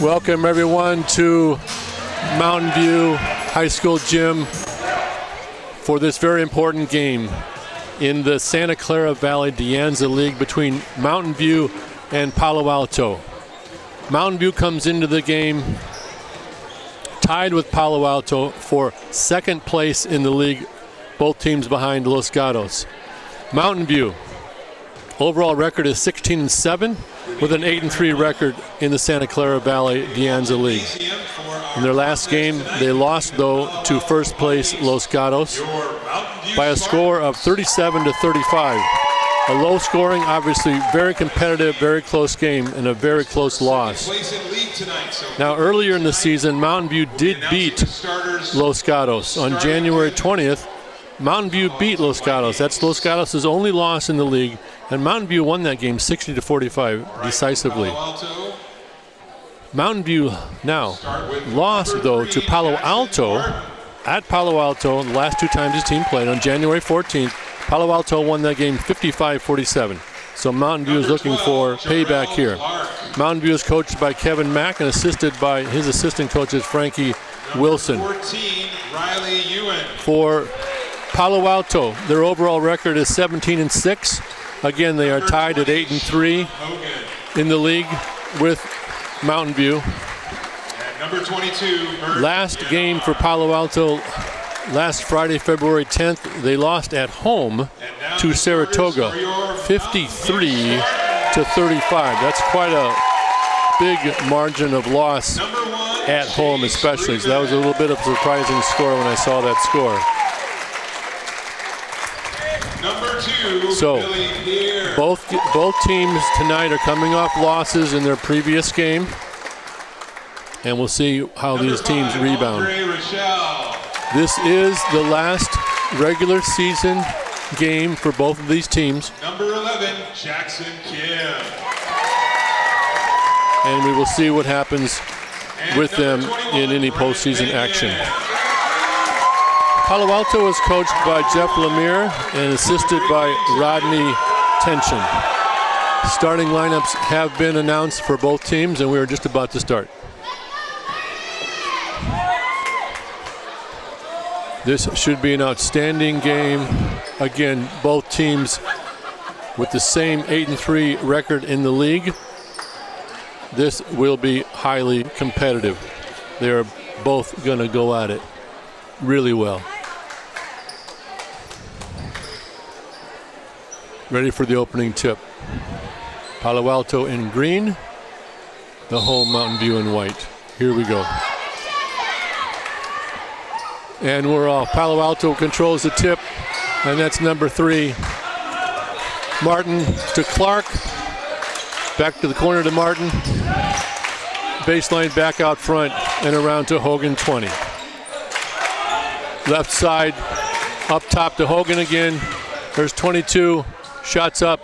Welcome everyone to Mountain View High School Gym for this very important game in the Santa Clara Valley De Anza League between Mountain View and Palo Alto. Mountain View comes into the game tied with Palo Alto for second place in the league, both teams behind Los Gatos. Mountain View, overall record is 16-7 with an 8-3 record in the Santa Clara Valley De Anza League. In their last game, they lost, though, to first place Los Gatos by a score of 37-35. A low scoring, obviously very competitive, very close game, and a very close loss. Now, earlier in the season, Mountain View did beat Los Gatos. On January 20th, Mountain View beat Los Gatos. That's Los Gatos' only loss in the league, and Mountain View won that game 60-45 decisively. Mountain View now lost, though, to Palo Alto at Palo Alto the last two times his team played. On January 14th, Palo Alto won that game 55-47. So Mountain View is looking for payback here. Mountain View is coached by Kevin Mack and assisted by his assistant coaches Frankie Wilson. For Palo Alto, their overall record is 17-6. Again, they are tied at 8-3 in the league with Mountain View. Last game for Palo Alto, last Friday, February 10th, they lost at home to Saratoga, 53-35. That's quite a big margin of loss at home, especially. So that was a little bit of a surprising score when I saw that score. So both teams tonight are coming off losses in their previous game, and we'll see how these teams rebound. This is the last regular season game for both of these teams. Number 11, Jackson Kim. And we will see what happens with them in any postseason action. Palo Alto is coached by Jeff Lemire and assisted by Rodney Tension. Starting lineups have been announced for both teams, and we are just about to start. This should be an outstanding game. Again, both teams with the same 8-3 record in the league. This will be highly competitive. They are both going to go at it really well. Ready for the opening tip. Palo Alto in green, the home Mountain View in white. Here we go. And we're off. Palo Alto controls the tip, and that's number 3. Martin to Clark. Back to the corner to Martin. Baseline back out front and around to Hogan 20. Left side up top to Hogan again. There's 22. Shots up,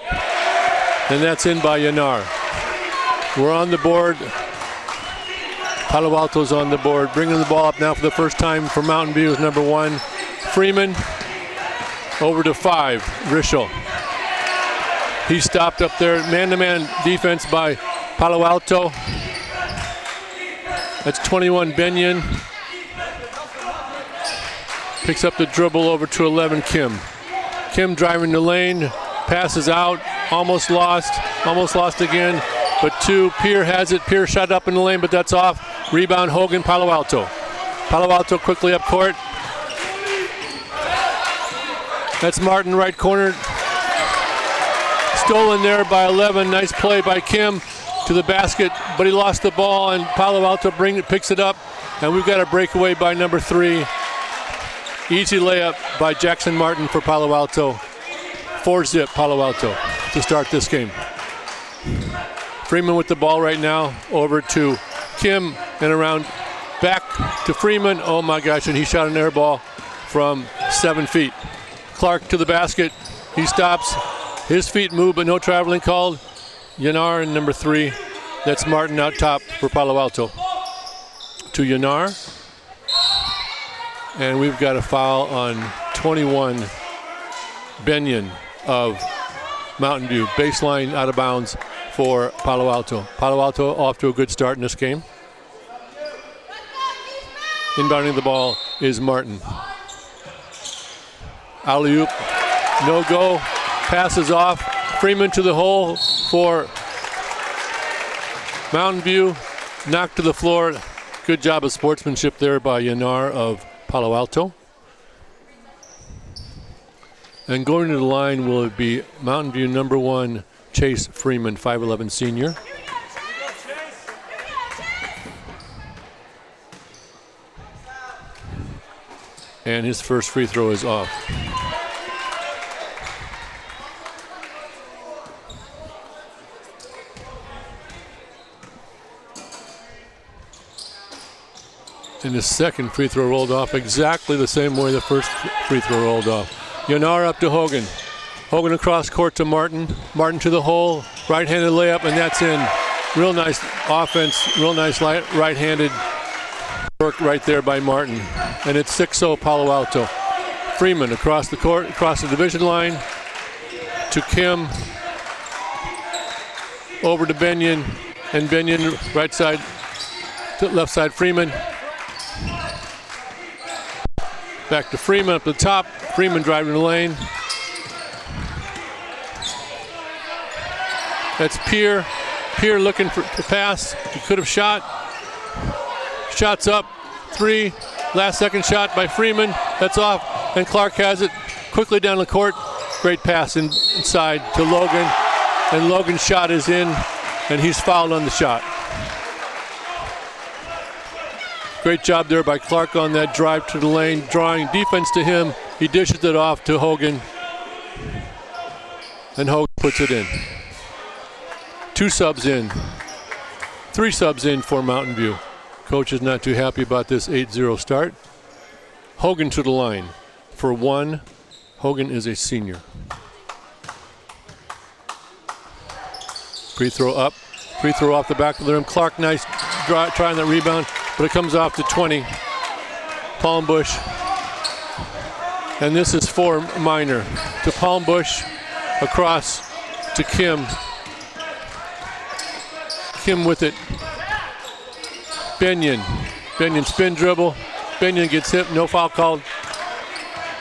and that's in by Yanar. We're on the board. Palo Alto's on the board. Bringing the ball up now for the first time for Mountain View is number 1, Freeman. Over to 5, Rischel. He stopped up there. Man-to-man defense by Palo Alto. That's 21, Benyon. Picks up the dribble over to 11, Kim. Kim driving the lane. Passes out, almost lost again, but 2, Pierre has it. Pierre shot up in the lane, but that's off. Rebound, Hogan, Palo Alto. Palo Alto quickly up court. That's Martin, right corner. Stolen there by 11. Nice play by Kim to the basket, but he lost the ball, and Palo Alto picks it up, and we've got a breakaway by number 3. Easy layup by Jackson Martin for Palo Alto. 4-zip Palo Alto to start this game. Freeman with the ball right now, over to Kim and around back to Freeman. Oh my gosh, and he shot an air ball from 7 feet. Clark to the basket. He stops. His feet move, but no traveling called. Yanar in number 3. That's Martin out top for Palo Alto. To Yanar. And we've got a foul on 21, Benyon of Mountain View. Baseline out of bounds for Palo Alto. Palo Alto off to a good start in this game. Inbounding the ball is Martin. Alley-oop, no go, passes off. Freeman to the hole for Mountain View, knocked to the floor. Good job of sportsmanship there by Yanar of Palo Alto. And going to the line will be Mountain View number 1, Chase Freeman, 5'11" senior. And his first free throw is off. And his second free throw rolled off exactly the same way the first free throw rolled off. Yanar up to Hogan. Hogan across court to Martin. Martin to the hole. Right-handed layup, and that's in. Real nice offense. Real nice right-handed work right there by Martin. And it's 6-0 Palo Alto. Freeman across the court, across the division line to Kim. Over to Benyon. And Benyon right side to left side Freeman. Back to Freeman up the top. Freeman driving the lane. That's Pierre. Pierre looking for to pass. He could have shot. Shots up. 3. Last second shot by Freeman. That's off. And Clark has it quickly down the court. Great pass inside to Logan. And Logan's shot is in. And he's fouled on the shot. Great job there by Clark on that drive to the lane, drawing defense to him. He dishes it off to Hogan. And Hogan puts it in. 2 subs in. 3 subs in for Mountain View. Coach is not too happy about this 8-0 start. Hogan to the line for 1. Hogan is a senior. Free throw up. Free throw off the back of the rim. Clark, nice trying that rebound, but it comes off to 20. Palmbush. And this is for Minor. To Palmbush, across to Kim. Kim with it. Benyon. Benyon spin dribble. Benyon gets hit, no foul called.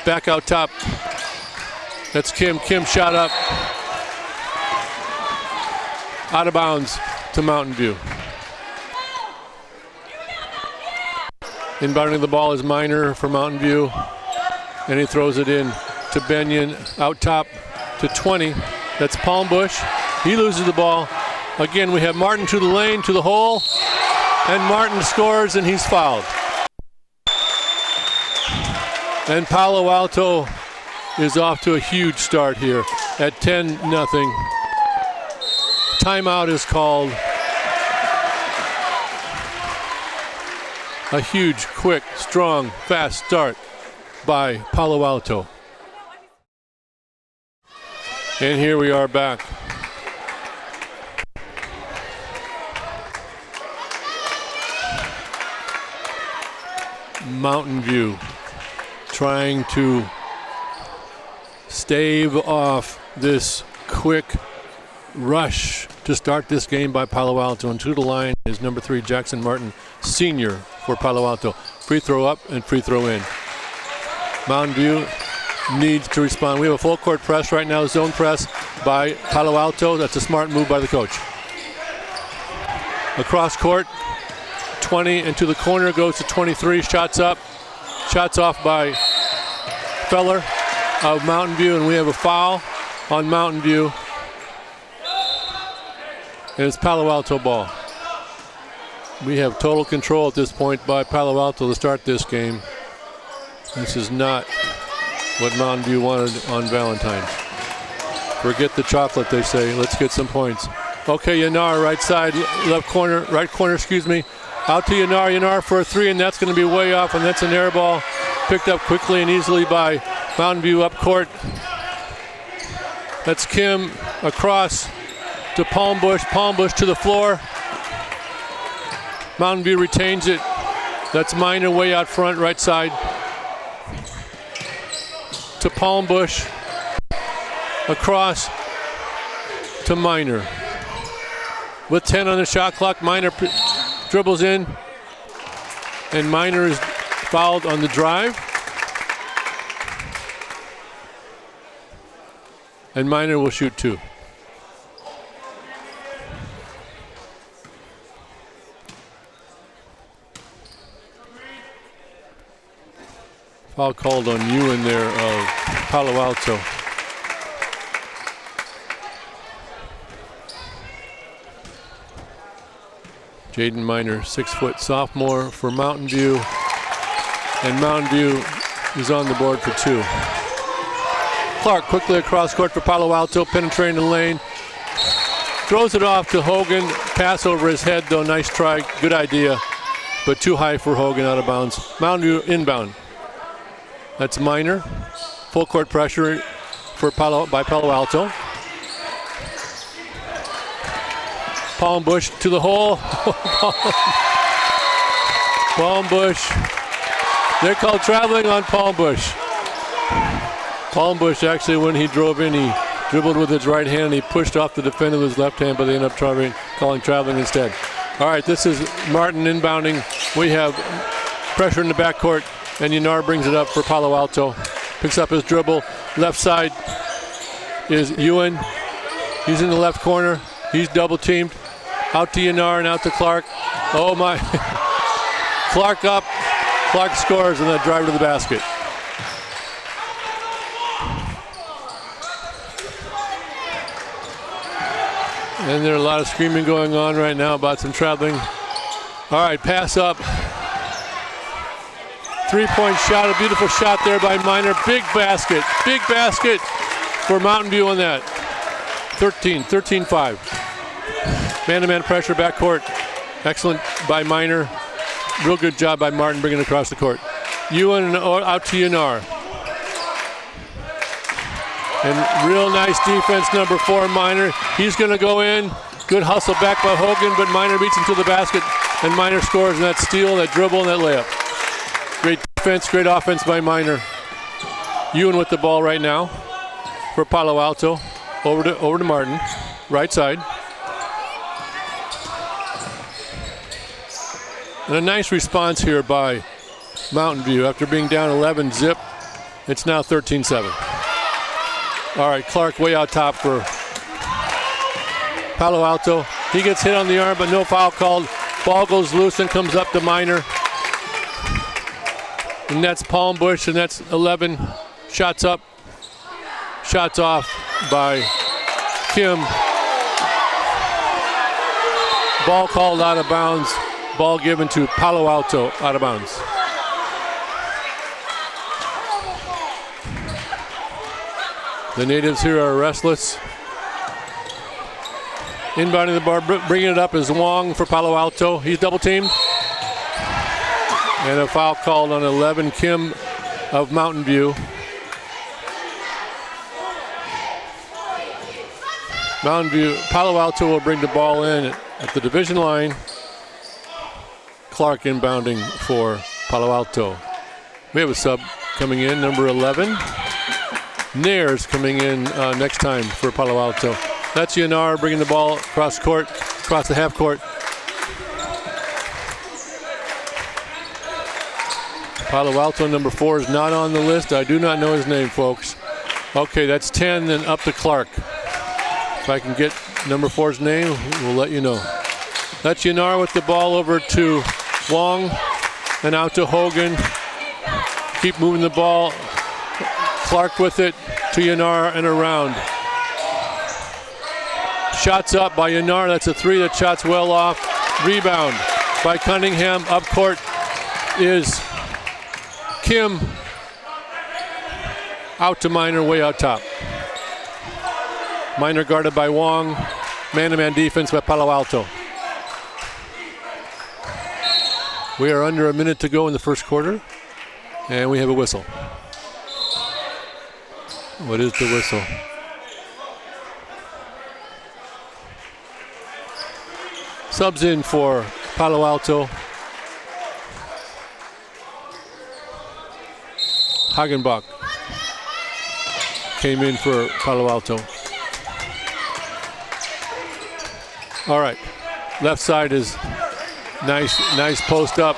Back out top. That's Kim. Kim shot up. Out of bounds to Mountain View. Inbounding the ball is Minor for Mountain View. And he throws it in to Benyon. Out top to 20. That's Palmbush. He loses the ball. Again, we have Martin to the lane, to the hole. And Martin scores, and he's fouled. And Palo Alto is off to a huge start here at 10-0. Timeout is called. A huge, quick, strong, fast start by Palo Alto. And here we are back. Mountain View trying to stave off this quick rush to start this game by Palo Alto. And to the line is number 3, Jackson Martin, senior for Palo Alto. Free throw up and free throw in. Mountain View needs to respond. We have a full court press right now, zone press by Palo Alto. That's a smart move by the coach. Across court, 20, and to the corner goes to 23. Shots up. Shots off by Feller of Mountain View, and we have a foul on Mountain View. And it's Palo Alto ball. We have total control at this point by Palo Alto to start this game. This is not what Mountain View wanted on Valentine's. Forget the chocolate, they say. Let's get some points. Okay, Yanar, right side, right corner, Out to Yanar. Yanar for a 3, and that's going to be way off, and that's an air ball picked up quickly and easily by Mountain View up court. That's Kim across to Palmbush. Palmbush to the floor. Mountain View retains it. That's Minor way out front, right side. To Palmbush. Across to Minor. With 10 on the shot clock, Minor dribbles in. And Minor is fouled on the drive. And Minor will shoot 2. Foul called on Ewan there of Palo Alto. Jaden Minor, 6-foot sophomore for Mountain View. And Mountain View is on the board for 2. Clark quickly across court for Palo Alto, penetrating the lane. Throws it off to Hogan. Pass over his head though, nice try, good idea. But too high for Hogan, out of bounds. Mountain View inbound. That's Minor. Full court pressure for by Palo Alto. Palmbush to the hole. Palmbush. They're called traveling on Palmbush. Palmbush actually, when he drove in, he dribbled with his right hand and he pushed off the defender with his left hand, but they ended up calling traveling instead. All right, this is Martin inbounding. We have pressure in the backcourt, and Yanar brings it up for Palo Alto. Picks up his dribble. Left side is Ewan. He's in the left corner. He's double teamed. Out to Yanar and out to Clark. Oh my. Clark up. Clark scores and then drive to the basket. And there's a lot of screaming going on right now about some traveling. All right, pass up. 3-point shot, a beautiful shot there by Minor. Big basket for Mountain View on that. 13-5. Man-to-man pressure, backcourt. Excellent by Minor. Real good job by Martin bringing it across the court. Ewan out to Yanar. And real nice defense, number 4, Minor. He's going to go in. Good hustle back by Hogan, but Minor beats him to the basket, and Minor scores on that steal, that dribble, and that layup. Great defense, great offense by Minor. Ewan with the ball right now for Palo Alto. Over to Martin, right side. And a nice response here by Mountain View. After being down 11 zip, it's now 13-7. All right, Clark way out top for Palo Alto. He gets hit on the arm, but no foul called. Ball goes loose and comes up to Minor. And that's Palmbush, and that's 11 shots up. Shots off by Kim. Ball called out of bounds. Ball given to Palo Alto, out of bounds. The natives here are restless. Inbounding the bar, bringing it up is Wong for Palo Alto. He's double teamed. And a foul called on 11, Kim of Mountain View. Mountain View, Palo Alto will bring the ball in at the division line. Clark inbounding for Palo Alto. We have a sub coming in, number 11. Nair's coming in next time for Palo Alto. That's Yanar bringing the ball across court, across the half court. Palo Alto, number 4, is not on the list. I do not know his name, folks. Okay, that's 10, then up to Clark. If I can get number 4's name, we'll let you know. That's Yanar with the ball over to Wong and out to Hogan. Keep moving the ball. Clark with it to Yanar and around. Shots up by Yanar. That's a 3 that shots well off. Rebound by Cunningham. Up court is Kim. Out to Minor, way out top. Minor guarded by Wong. Man-to-man defense by Palo Alto. We are under a minute to go in the first quarter, and we have a whistle. What is the whistle? Subs in for Palo Alto. Hagenbach came in for Palo Alto. All right, left side is nice post up.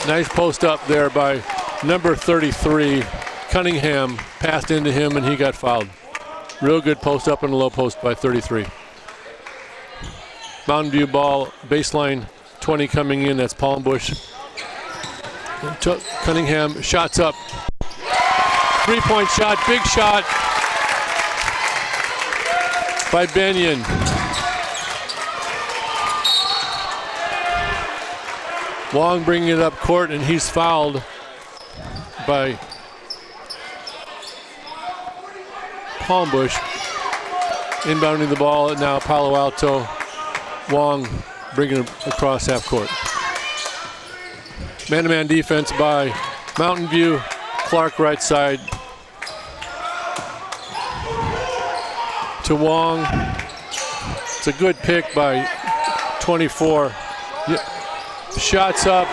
Nice post up there by Number 33, Cunningham, passed into him and he got fouled. Real good post up and low post by 33. Mountain View ball, baseline 20 coming in, that's Palmbush. Cunningham, shots up. 3-point shot, big shot by Benyon. Wong bringing it up court, and he's fouled by Palmbush. Inbounding the ball, now Palo Alto. Wong bringing it across half court. Man-to-man defense by Mountain View. Clark right side to Wong. It's a good pick by 24. Shots up.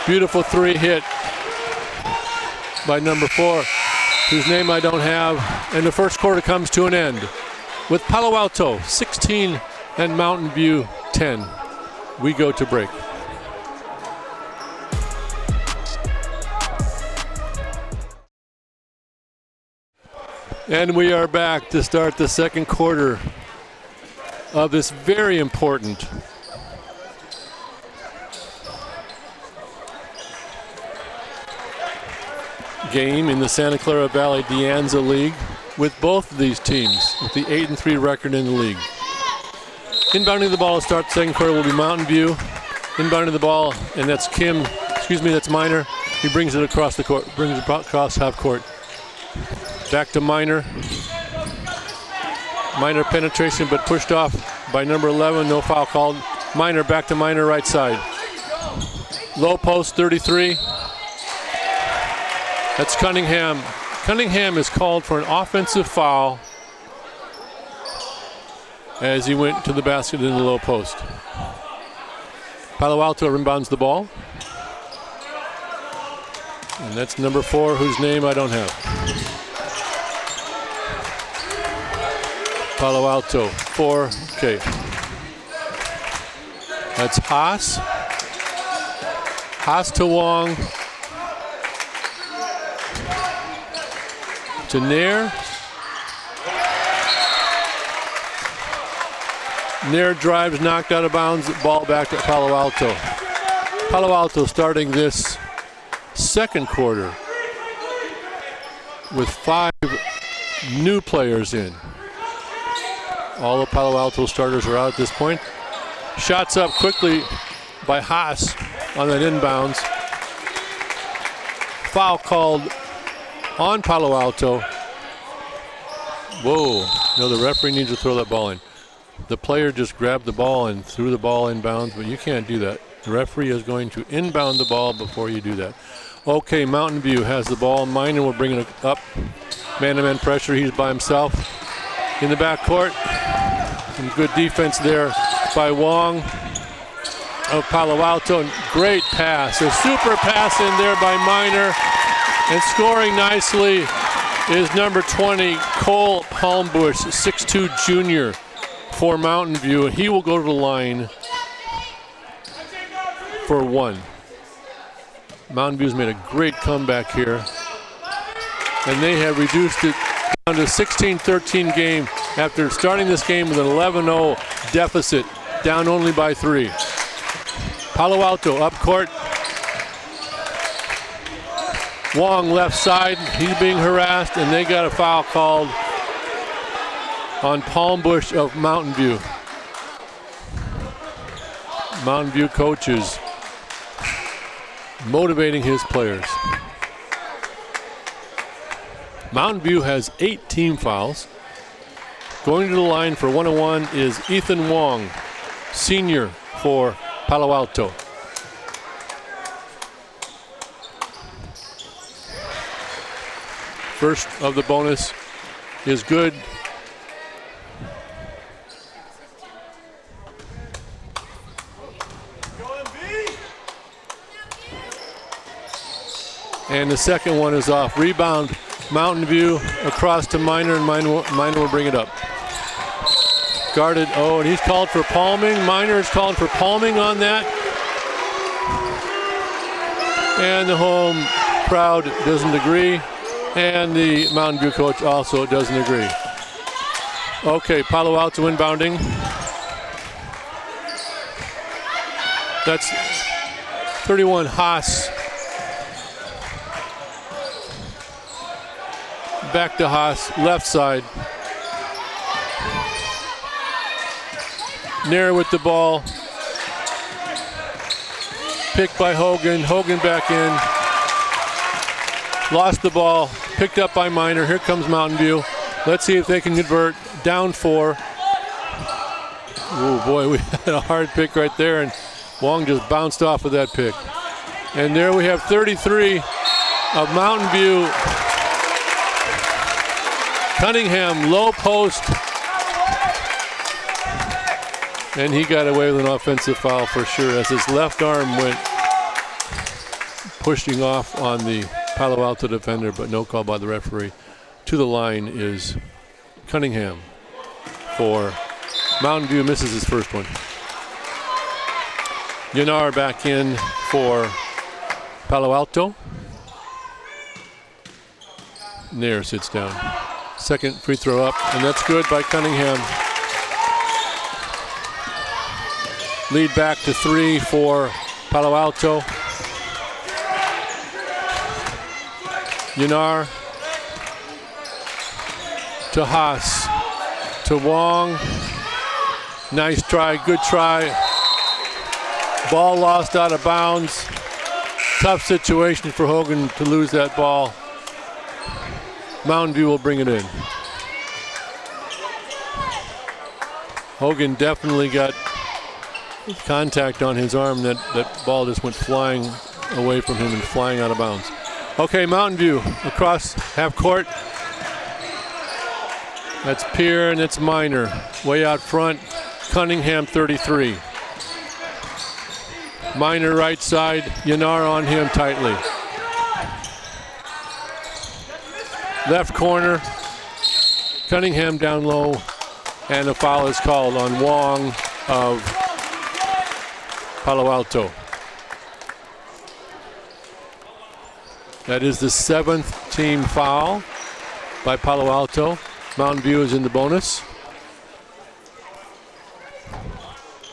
Beautiful three hit by number 4, whose name I don't have. And the first quarter comes to an end with Palo Alto 16 and Mountain View 10. We go to break. And we are back to start the second quarter of this very important game in the Santa Clara Valley De Anza League with both of these teams with the 8-3 record in the league. Inbounding the ball to start the second quarter will be Mountain View. Inbounding the ball, and that's that's Minor. He brings it across the court, brings it across half court. Back to Minor. Minor penetration, but pushed off by number 11. No foul called. Minor back to Minor right side. Low post 33. That's Cunningham. Cunningham is called for an offensive foul as he went to the basket in the low post. Palo Alto rebounds the ball. And that's number 4, whose name I don't have. Palo Alto, 4, okay. That's Haas. Haas to Wong. To Nair. Nair drives, knocked out of bounds, ball back to Palo Alto. Palo Alto starting this second quarter with 5 new players in. All the Palo Alto starters are out at this point. Shots up quickly by Haas on that inbounds. Foul called on Palo Alto. Whoa, no, the referee needs to throw that ball in. The player just grabbed the ball and threw the ball inbounds, but you can't do that. The referee is going to inbound the ball before you do that. Okay, Mountain View has the ball. Minor will bring it up. Man-to-man pressure, he's by himself. In the backcourt, some good defense there by Wong of Palo Alto. Great pass, a super pass in there by Minor. And scoring nicely is number 20, Cole Palmbush, 6'2" junior for Mountain View. And he will go to the line for 1. Mountain View's made a great comeback here. And they have reduced it down to a 16-13 game after starting this game with an 11-0 deficit, down only by 3. Palo Alto up court. Wong left side, he's being harassed, and they got a foul called on Palmbush of Mountain View. Mountain View coaches motivating his players. Mountain View has 8 team fouls. Going to the line for 101 is Ethan Wong, senior for Palo Alto. First of the bonus is good. And the second one is off. Rebound, Mountain View across to Minor, and Minor will bring it up. Guarded, oh, and he's called for palming. Minor is called for palming on that. And the home crowd doesn't agree, and the Mountain View coach also doesn't agree. Okay, Palo Alto inbounding. That's 31 Haas. Back to Haas, left side. Nair with the ball. Picked by Hogan. Hogan back in. Lost the ball. Picked up by Minor. Here comes Mountain View. Let's see if they can convert. Down 4. Oh boy, we had a hard pick right there, and Wong just bounced off of that pick. And there we have 33 of Mountain View. Cunningham, low post. And he got away with an offensive foul for sure as his left arm went pushing off on the Palo Alto defender, but no call by the referee. To the line is Cunningham for Mountain View, misses his first one. Yanar back in for Palo Alto. Nair sits down. Second free throw up, and that's good by Cunningham. Lead back to 3 for Palo Alto. Yanar to Haas, to Wong. Nice try, good try. Ball lost out of bounds. Tough situation for Hogan to lose that ball. Mountain View will bring it in. Hogan definitely got contact on his arm. That ball just went flying away from him and flying out of bounds. Okay, Mountain View across half court. That's Pierre and it's Minor. Way out front, Cunningham 33. Minor right side, Yanar on him tightly. Left corner, Cunningham down low, and a foul is called on Wong of Palo Alto. That is the 7th team foul by Palo Alto. Mountain View is in the bonus.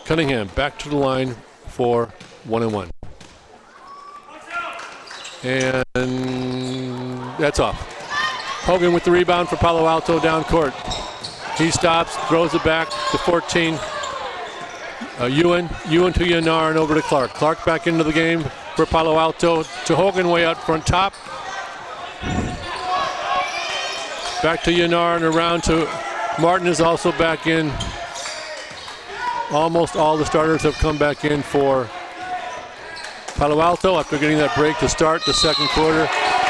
Cunningham back to the line for 1-and-1. And that's off. Hogan with the rebound for Palo Alto down court. He stops, throws it back to 14. Ewan to Yanar and over to Clark. Clark back into the game for Palo Alto. To Hogan way out front top. Back to Yanar and around to Martin is also back in. Almost all the starters have come back in for Palo Alto after getting that break to start the second quarter.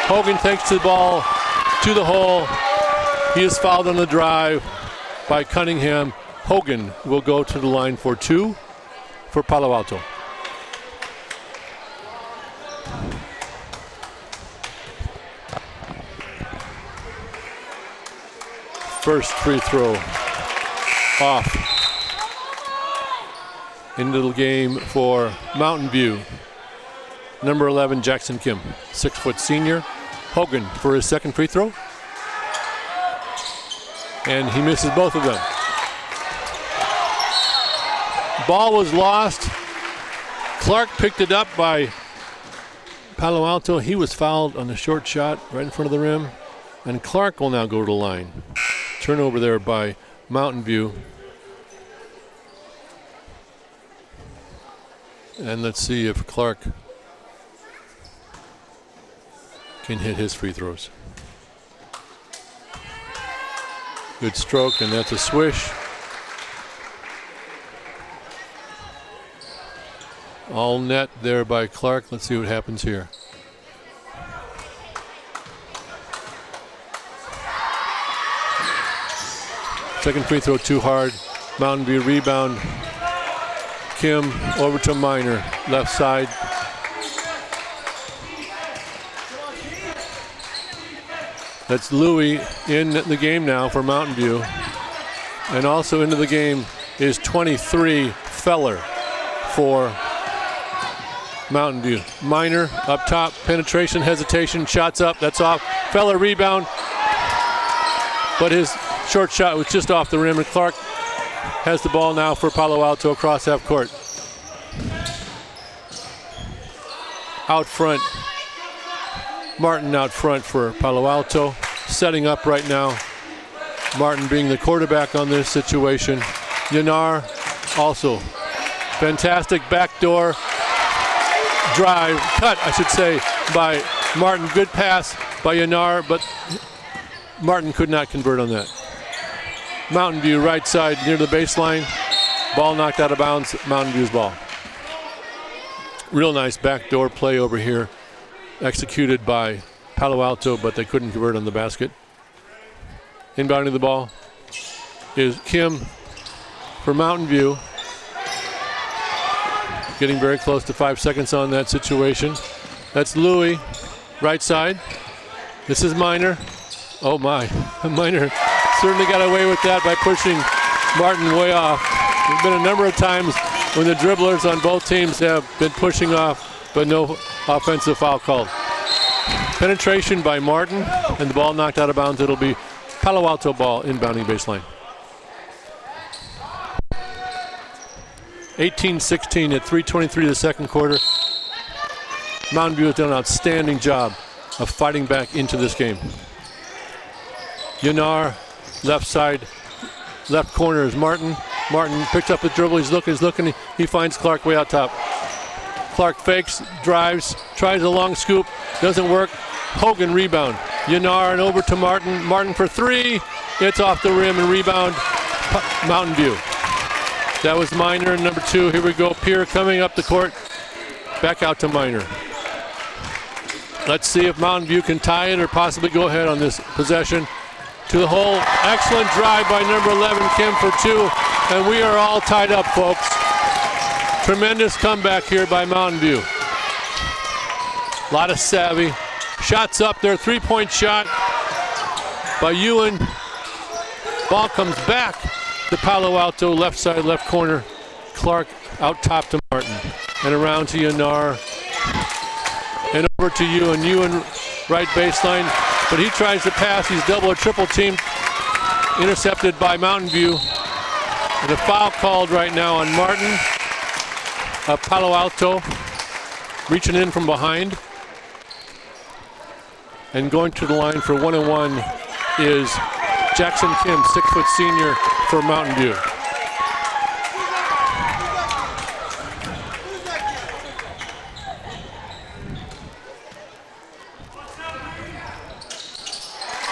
Hogan takes the ball to the hole. He is fouled on the drive by Cunningham. Hogan will go to the line for 2 for Palo Alto. First free throw off. Into the game for Mountain View. Number 11, Jackson Kim, 6-foot senior. Hogan for his second free throw. And he misses both of them. Ball was lost. Clark picked it up by Palo Alto. He was fouled on the short shot right in front of the rim. And Clark will now go to the line. Turnover there by Mountain View. And let's see if Clark can hit his free throws. Good stroke, and that's a swish. All net there by Clark. Let's see what happens here. Second free throw too hard. Mountain View rebound. Kim over to Minor, left side. That's Louis in the game now for Mountain View. And also into the game is 23 Feller for Mountain View. Minor up top, penetration, hesitation, shots up, that's off. Feller rebound, but his short shot was just off the rim, and Clark has the ball now for Palo Alto across half court. Out front, Martin out front for Palo Alto, setting up right now. Martin being the quarterback on this situation. Yanar also. Fantastic backdoor drive, cut I should say, by Martin. Good pass by Yanar, but Martin could not convert on that. Mountain View right side near the baseline. Ball knocked out of bounds, Mountain View's ball. Real nice backdoor play over here, executed by Palo Alto, but they couldn't convert on the basket. Inbounding the ball is Kim for Mountain View. Getting very close to 5 seconds on that situation. That's Louis, right side. This is Minor. Oh my, Minor certainly got away with that by pushing Martin way off. There's been a number of times when the dribblers on both teams have been pushing off, but no offensive foul called. Penetration by Martin, and the ball knocked out of bounds. It'll be Palo Alto ball inbounding baseline. 18-16 at 3:23 the second quarter. Mountain View has done an outstanding job of fighting back into this game. Yanar, left side, left corner is Martin. Martin picks up the dribble, he's looking, he finds Clark way out top. Clark fakes, drives, tries a long scoop, doesn't work. Hogan rebound. Yanar and over to Martin. Martin for three, it's off the rim and rebound, Mountain View. That was Minor and number two. Here we go, Pierre coming up the court. Back out to Minor. Let's see if Mountain View can tie it or possibly go ahead on this possession. To the hole, excellent drive by number 11, Kim for two, and we are all tied up, folks. Tremendous comeback here by Mountain View. A lot of savvy. Shots up there, three-point shot by Ewan. Ball comes back to Palo Alto, left side, left corner. Clark out top to Martin, and around to Yanar, and over to Ewan. Ewan right baseline, but he tries to pass. He's double or triple teamed, intercepted by Mountain View. And a foul called right now on Martin of Palo Alto, reaching in from behind. And going to the line for 1-1 is Jackson Kim, 6-foot senior for Mountain View.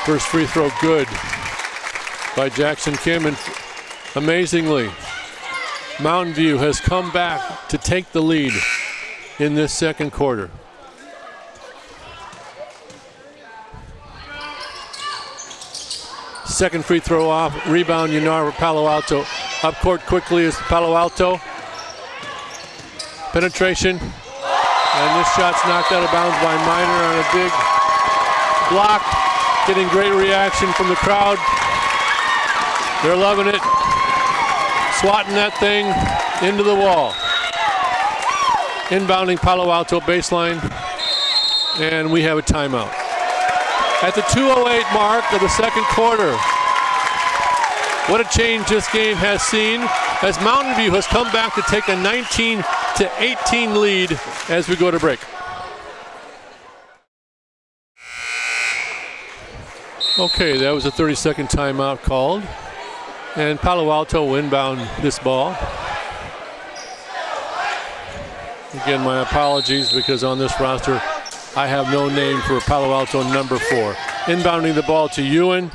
First free throw good by Jackson Kim, and amazingly, Mountain View has come back to take the lead in this second quarter. Second free throw off, rebound Yanar for Palo Alto. Up court quickly is Palo Alto. Penetration, and this shot's knocked out of bounds by Minor on a big block. Getting great reaction from the crowd. They're loving it. Swatting that thing into the wall. Inbounding Palo Alto baseline. And we have a timeout. At the 2:08 mark of the second quarter. What a change this game has seen as Mountain View has come back to take a 19-18 lead as we go to break. Okay, that was a 30-second timeout called. And Palo Alto will inbound this ball. Again, my apologies because on this roster, I have no name for Palo Alto number 4. Inbounding the ball to Ewan.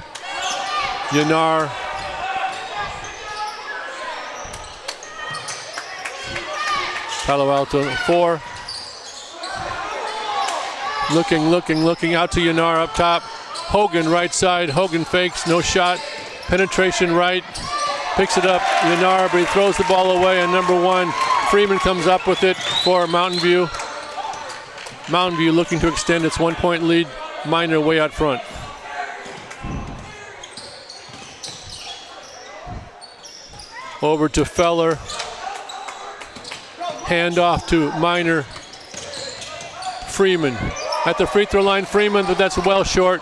Yanar. Palo Alto 4. Looking out to Yanar up top. Hogan right side. Hogan fakes, no shot. Penetration right. Picks it up, Yanar, but he throws the ball away on number 1. Freeman comes up with it for Mountain View. Mountain View looking to extend its 1-point lead. Minor way out front. Over to Feller. Hand off to Minor. Freeman. At the free throw line, Freeman, but that's well short.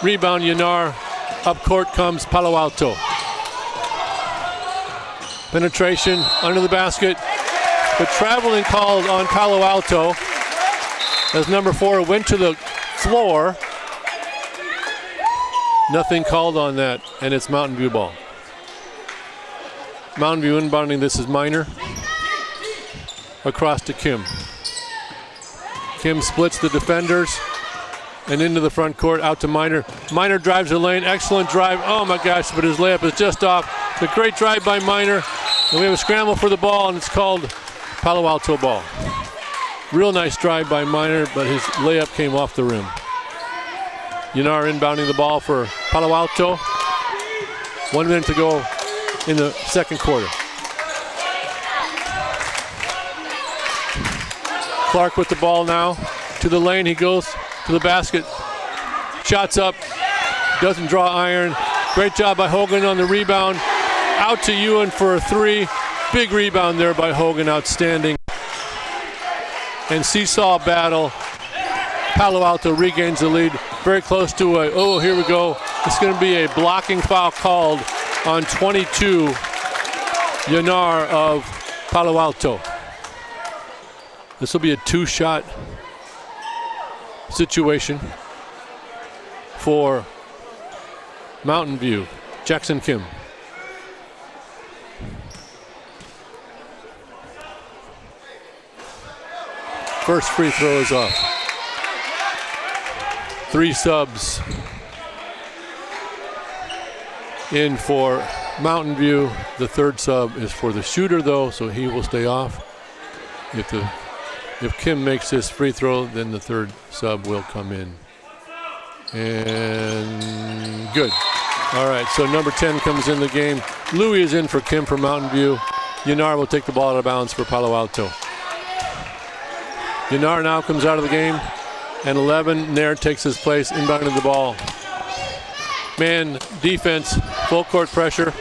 Rebound, Yanar. Up court comes Palo Alto. Penetration under the basket. But traveling called on Palo Alto as number 4 went to the floor. Nothing called on that, and it's Mountain View ball. Mountain View inbounding. This is Minor. Across to Kim. Kim splits the defenders and into the front court, out to Minor. Minor drives the lane, excellent drive. Oh my gosh, but his layup is just off. The great drive by Minor. And we have a scramble for the ball, and it's called Palo Alto ball. Real nice drive by Minor, but his layup came off the rim. Yanar inbounding the ball for Palo Alto. 1 minute to go in the second quarter. Clark with the ball now. To the lane, he goes to the basket. Shots up, doesn't draw iron. Great job by Hogan on the rebound. Out to Ewan for a 3. Big rebound there by Hogan, outstanding. And seesaw battle. Palo Alto regains the lead. Very close to a, here we go. It's going to be a blocking foul called on 22, Yanar of Palo Alto. This will be a 2-shot situation for Mountain View. Jackson Kim. First free throw is off. 3 subs in for Mountain View. The third sub is for the shooter though, so he will stay off. If Kim makes this free throw, then the third sub will come in. And good. All right, so number 10 comes in the game. Louis is in for Kim for Mountain View. Yanar will take the ball out of bounds for Palo Alto. Yanar now comes out of the game, and 11, Nair takes his place, inbounding the ball. Man defense, full court pressure,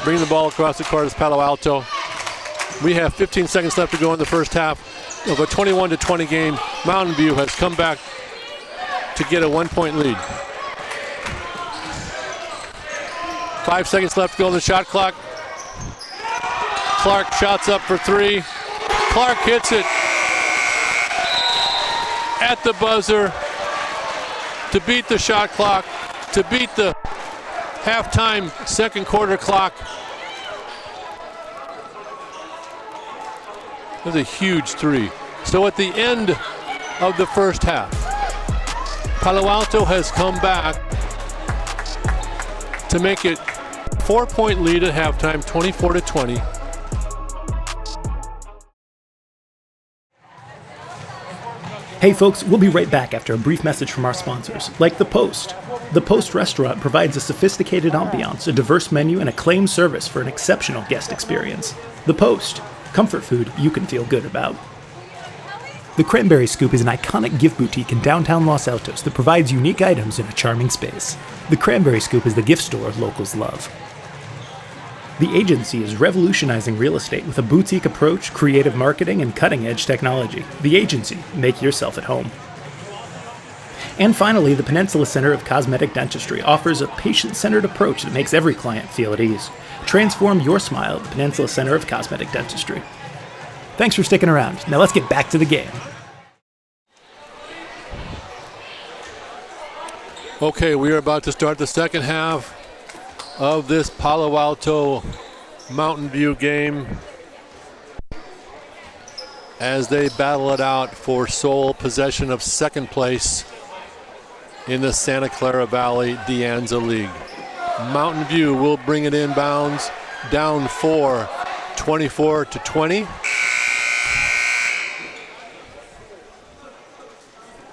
bringing the ball across the court is Palo Alto. We have 15 seconds left to go in the first half of a 21-20 game. Mountain View has come back to get a 1-point lead. 5 seconds left to go in the shot clock. Clark shots up for 3. Clark hits it at the buzzer to beat the shot clock, to beat the halftime second quarter clock. That's a huge 3. So at the end of the first half, Palo Alto has come back to make it 4-point lead at halftime, 24-20. Hey folks, we'll be right back after a brief message from our sponsors, like The Post. The Post restaurant provides a sophisticated ambiance, a diverse menu, and acclaimed service for an exceptional guest experience. The Post. Comfort food you can feel good about. The Cranberry Scoop is an iconic gift boutique in downtown Los Altos that provides unique items in a charming space. The Cranberry Scoop is the gift store locals love. The Agency is revolutionizing real estate with a boutique approach, creative marketing, and cutting-edge technology. The Agency. Make yourself at home. And finally, the Peninsula Center of Cosmetic Dentistry offers a patient-centered approach that makes every client feel at ease. Transform your smile at the Peninsula Center of Cosmetic Dentistry. Thanks for sticking around. Now let's get back to the game. Okay, we are about to start the second half of this Palo Alto Mountain View game as they battle it out for sole possession of second place in the Santa Clara Valley De Anza League. Mountain View will bring it inbounds, down 4, 24-20.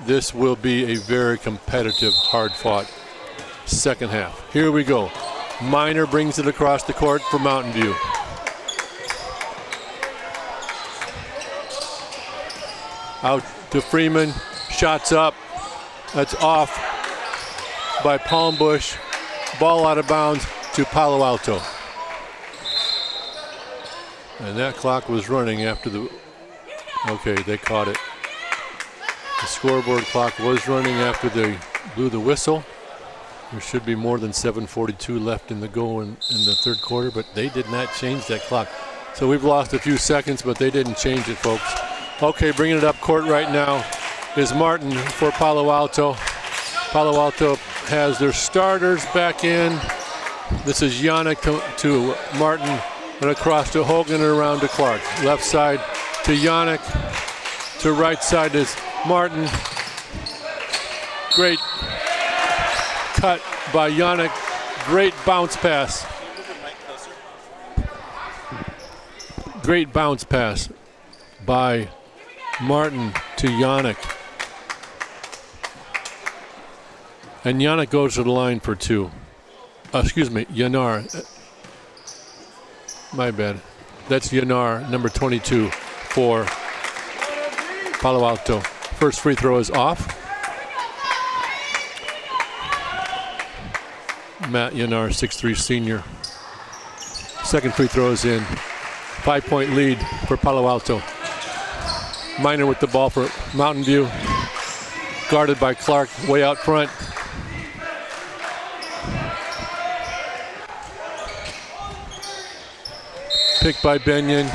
This will be a very competitive, hard-fought second half. Here we go. Minor brings it across the court for Mountain View. Out to Freeman, shots up. That's off by Palmbush. Ball out of bounds to Palo Alto. And that clock was running after the... Okay, they caught it. The scoreboard clock was running after they blew the whistle. There should be more than 7:42 left in the go in the third quarter, but they did not change that clock. So we've lost a few seconds, but they didn't change it, folks. Okay, bringing it up court right now is Martin for Palo Alto. Palo Alto has their starters back in. This is Yannick to Martin and across to Hogan and around to Clark. Left side to Yannick. To right side is Martin. Great cut by Yannick. Great bounce pass. Great bounce pass by Martin to Yannick. And Yannick goes to the line for two. Excuse me, Yanar. My bad. That's Yanar, number 22 for Palo Alto. First free throw is off. Matt Yanar, 6'3" senior. Second free throw is in. 5-point lead for Palo Alto. Minor with the ball for Mountain View. Guarded by Clark way out front. Picked by Benyon.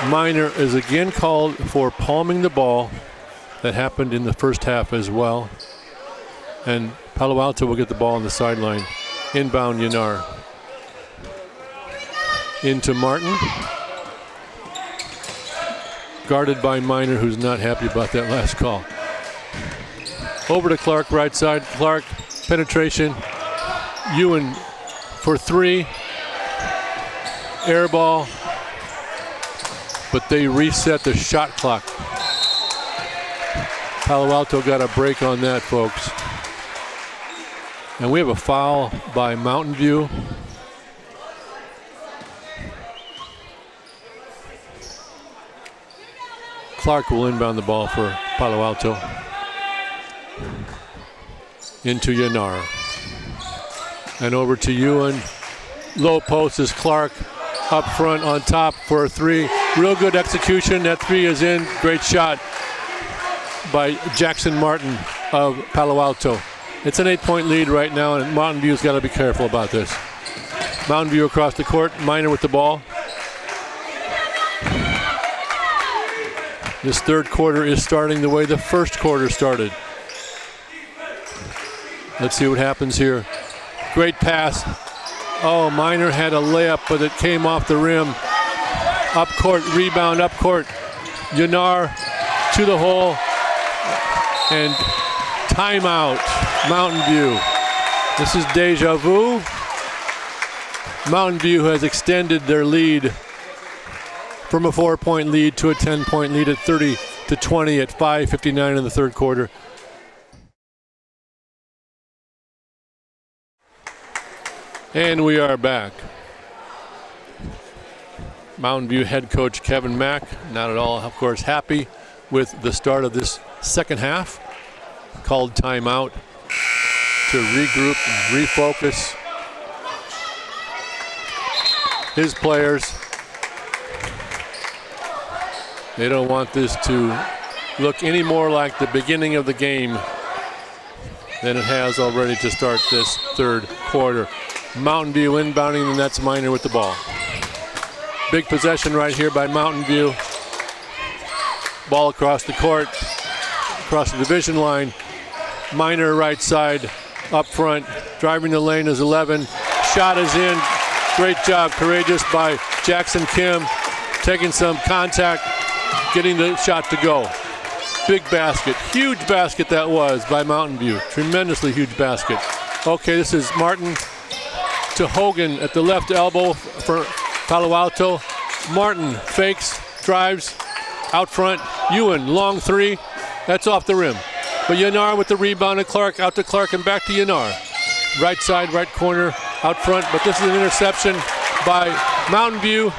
Minor is again called for palming the ball. That happened in the first half as well. And Palo Alto will get the ball on the sideline. Inbound Yanar. Into Martin. Guarded by Minor, who's not happy about that last call. Over to Clark, right side. Clark, penetration. Ewan for three. Air ball. But they reset the shot clock. Palo Alto got a break on that, folks. And we have a foul by Mountain View. Clark will inbound the ball for Palo Alto. Into Yanar. And over to Ewan. Low post is Clark. Up front on top for a three. Real good execution. That three is in. Great shot by Jackson Martin of Palo Alto. It's an 8-point lead right now, and Mountain View's got to be careful about this. Mountain View across the court. Minor with the ball. This third quarter is starting the way the first quarter started. Let's see what happens here. Great pass. Oh, Minor had a layup, but it came off the rim. Up court, rebound, up court. Yanar to the hole. And timeout, Mountain View. This is deja vu. Mountain View has extended their lead from a 4-point lead to a 10-point lead at 30-20 at 5:59 in the third quarter. And we are back. Mountain View head coach Kevin Mack, not at all, of course, happy with the start of this second half. Called timeout to regroup and refocus his players. They don't want this to look any more like the beginning of the game than it has already to start this third quarter. Mountain View inbounding, and that's Minor with the ball. Big possession right here by Mountain View. Ball across the court, across the division line. Minor right side, up front, driving the lane is 11. Shot is in. Great job, courageous by Jackson Kim, taking some contact, getting the shot to go. Big basket, huge basket that was by Mountain View. Tremendously huge basket. Okay, this is Martin to Hogan at the left elbow for Palo Alto. Martin fakes, drives, out front. Ewan, long three. That's off the rim. But Yanar with the rebound, and Clark out to Clark and back to Yanar. Right side, right corner, out front. But this is an interception by Mountain View.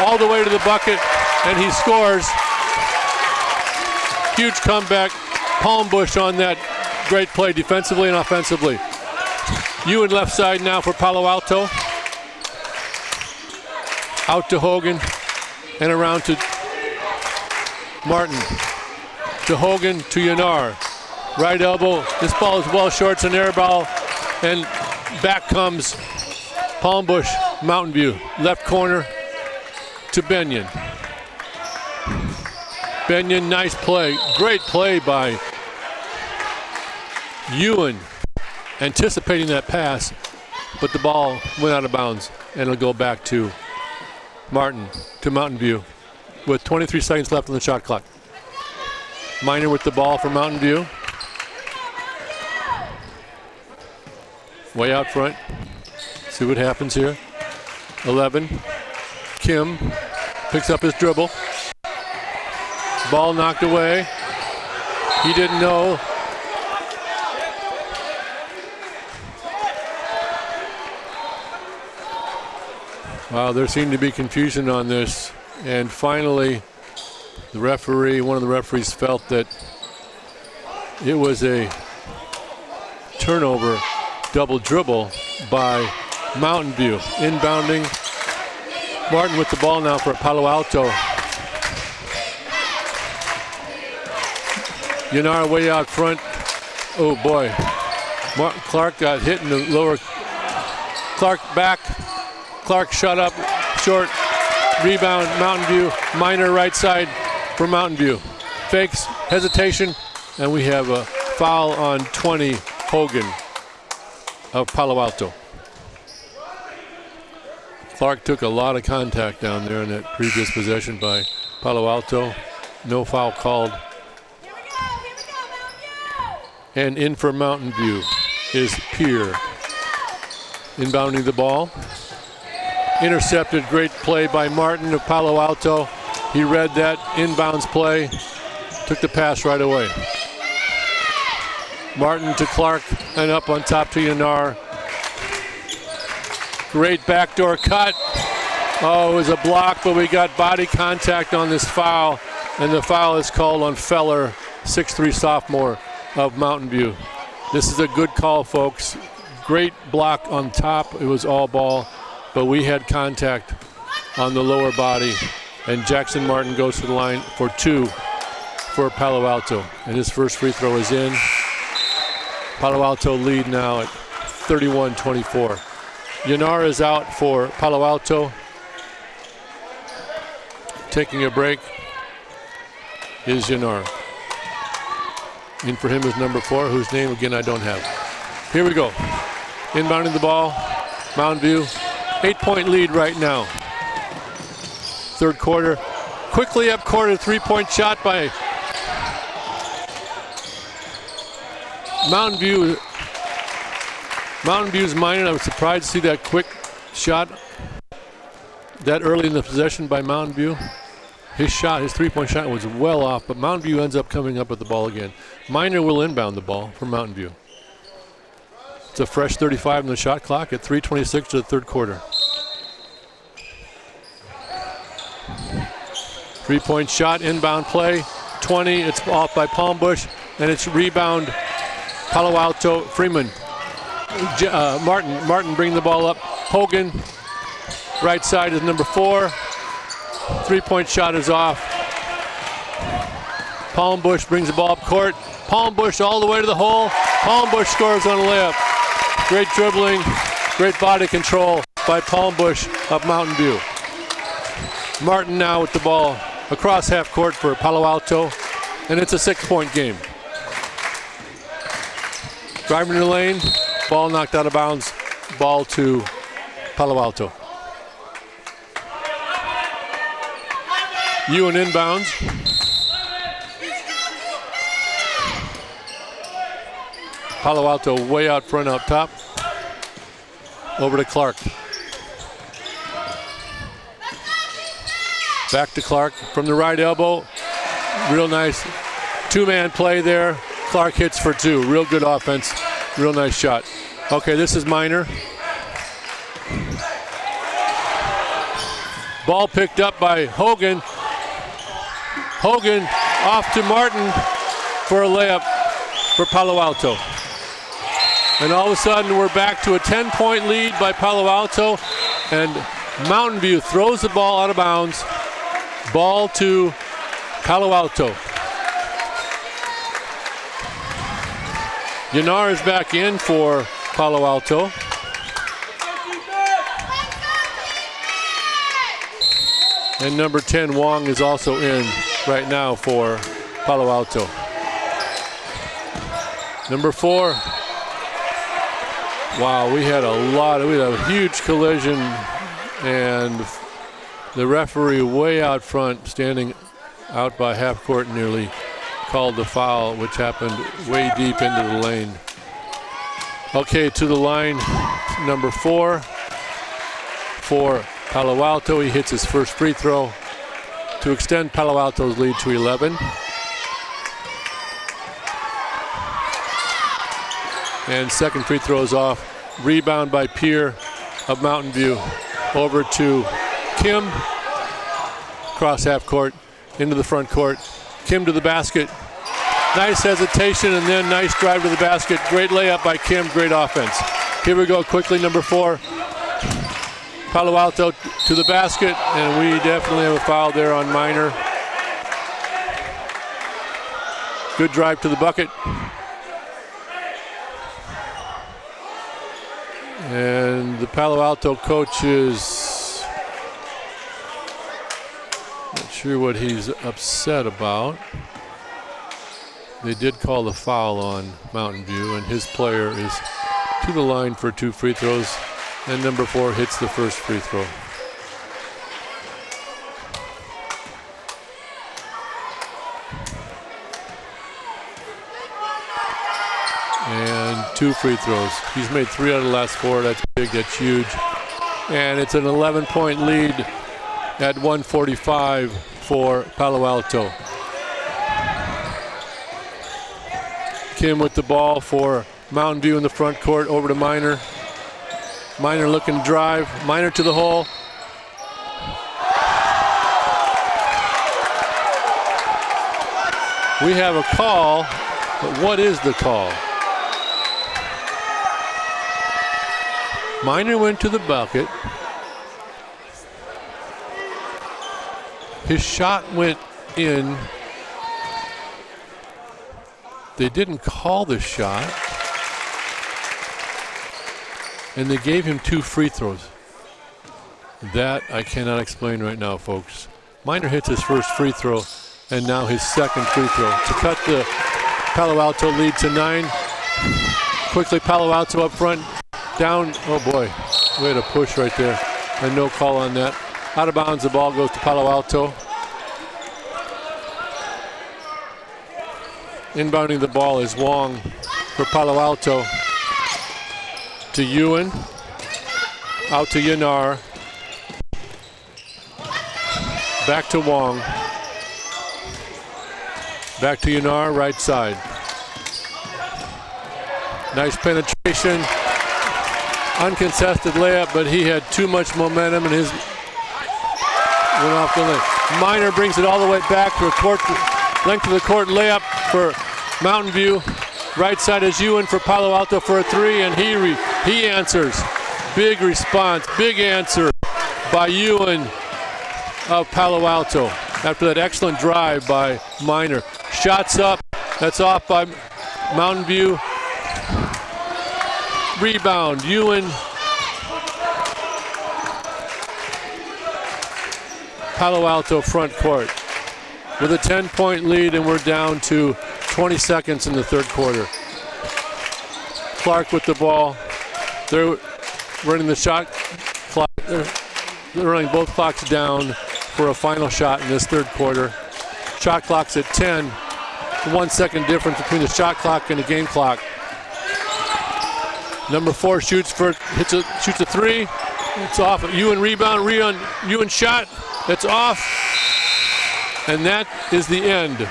All the way to the bucket, and he scores. Huge comeback. Palm Bush on that great play defensively and offensively. Ewan left side now for Palo Alto. Out to Hogan and around to Martin. to Hogan to Yanar. Right elbow. This ball is well short. It's an air ball. And back comes Palmbush, Mountain View. Left corner to Benyon. Benyon, nice play. Great play by Ewan, anticipating that pass, but the ball went out of bounds, and it'll go back to Martin, to Mountain View, with 23 seconds left on the shot clock. Minor with the ball for Mountain View. Way out front. See what happens here. 11. Kim picks up his dribble. Ball knocked away. He didn't know. Wow, there seemed to be confusion on this. And finally, the referee, one of the referees, felt that it was a turnover double dribble by Mountain View. Inbounding. Martin with the ball now for Palo Alto. Yanar way out front. Oh boy. Clark got hit in the lower. Clark back. Clark shot up short. Rebound, Mountain View. Minor right side for Mountain View. Fakes, hesitation, and we have a foul on 20, Hogan of Palo Alto. Clark took a lot of contact down there in that previous possession by Palo Alto. No foul called. And in for Mountain View is Pierre. Inbounding the ball. Intercepted, great play by Martin of Palo Alto. He read that inbounds play, took the pass right away. Martin to Clark and up on top to Yanar. Great backdoor cut. Oh, it was a block, but we got body contact on this foul, and the foul is called on Feller, 6'3" sophomore of Mountain View. This is a good call, folks. Great block on top. It was all ball, but we had contact on the lower body, and Jackson Martin goes to the line for 2 for Palo Alto, and his first free throw is in. Palo Alto lead now at 31-24. Yanar is out for Palo Alto. Taking a break is Yanar. In for him is number 4, whose name again I don't have. Here we go. Inbounding the ball. Mountain View. 8-point lead right now. Third quarter. Quickly up court, a 3-point shot by Mountain View. Mountain View's Minor. I was surprised to see that quick shot that early in the possession by Mountain View. His shot, his 3-point shot was well off, but Mountain View ends up coming up with the ball again. Minor will inbound the ball for Mountain View. It's a fresh 35 in the shot clock at 3:26 to the third quarter. 3-point shot, inbound play, 20. It's off by Palmbush, and it's rebound Palo Alto. Freeman. Martin bringing the ball up. Hogan, right side is number 4. 3-point shot is off. Palmbush brings the ball up court. Palmbush all the way to the hole. Palmbush scores on a layup. Great dribbling, great body control by Palmbush of Mountain View. Martin now with the ball across half court for Palo Alto, and it's a 6-point game. Driving in the lane, ball knocked out of bounds, ball to Palo Alto. Ewan inbounds. Palo Alto way out front, out top. Over to Clark. Back to Clark from the right elbow. Real nice 2-man play there. Clark hits for 2. Real good offense. Real nice shot. Okay, this is Minor. Ball picked up by Hogan. Hogan off to Martin for a layup for Palo Alto. And all of a sudden we're back to a 10-point lead by Palo Alto, and Mountain View throws the ball out of bounds. Ball to Palo Alto. Yanar is back in for Palo Alto. And number 10, Wong, is also in right now for Palo Alto. Number 4. Wow, we had a huge collision, and the referee way out front, standing out by half court nearly, called the foul, which happened way deep into the lane. Okay, to the line, number 4 for Palo Alto. He hits his first free throw to extend Palo Alto's lead to 11. And second free throw is off. Rebound by Pierre of Mountain View. Over to Kim. Cross half court, into the front court. Kim to the basket. Nice hesitation and then nice drive to the basket. Great layup by Kim, great offense. Here we go quickly, number 4. Palo Alto to the basket, and we definitely have a foul there on Minor. Good drive to the bucket. And the Palo Alto coach is not sure what he's upset about. They did call the foul on Mountain View, and his player is to the line for 2 free throws, and number 4 hits the first free throw. And 2 free throws. He's made 3 out of the last 4. That's big, that's huge. And it's an 11-point lead at 1:45 for Palo Alto. Kim with the ball for Mountain View in the front court, over to Minor. Minor looking to drive. Minor to the hole. We have a call, but what is the call? Minor went to the bucket. His shot went in. They didn't call the shot. And they gave him 2 free throws. That I cannot explain right now, folks. Minor hits his first free throw, and now his second free throw to cut the Palo Alto lead to 9. Quickly, Palo Alto up front. Down, oh boy, we had a push right there, and no call on that. Out of bounds, the ball goes to Palo Alto. Inbounding the ball is Wong for Palo Alto. To Ewan, out to Yanar. Back to Wong. Back to Yanar, right side. Nice penetration. Uncontested layup, but he had too much momentum and his went off the lane. Minor brings it all the way back to a court, length of the court layup for Mountain View. Right side is Ewan for Palo Alto for a 3, and he answers. Big response, big answer by Ewan of Palo Alto after that excellent drive by Minor. Shots up, that's off by Mountain View. Rebound, Ewan. Palo Alto front court with a 10-point lead, and we're down to 20 seconds in the third quarter. Clark with the ball. They're running the shot clock. They're running both clocks down for a final shot in this third quarter. Shot clock's at 10. 1 second difference between the shot clock and the game clock. Number 4 shoots a 3. It's off. Ewan rebound. Ewan shot. It's off. And that is the end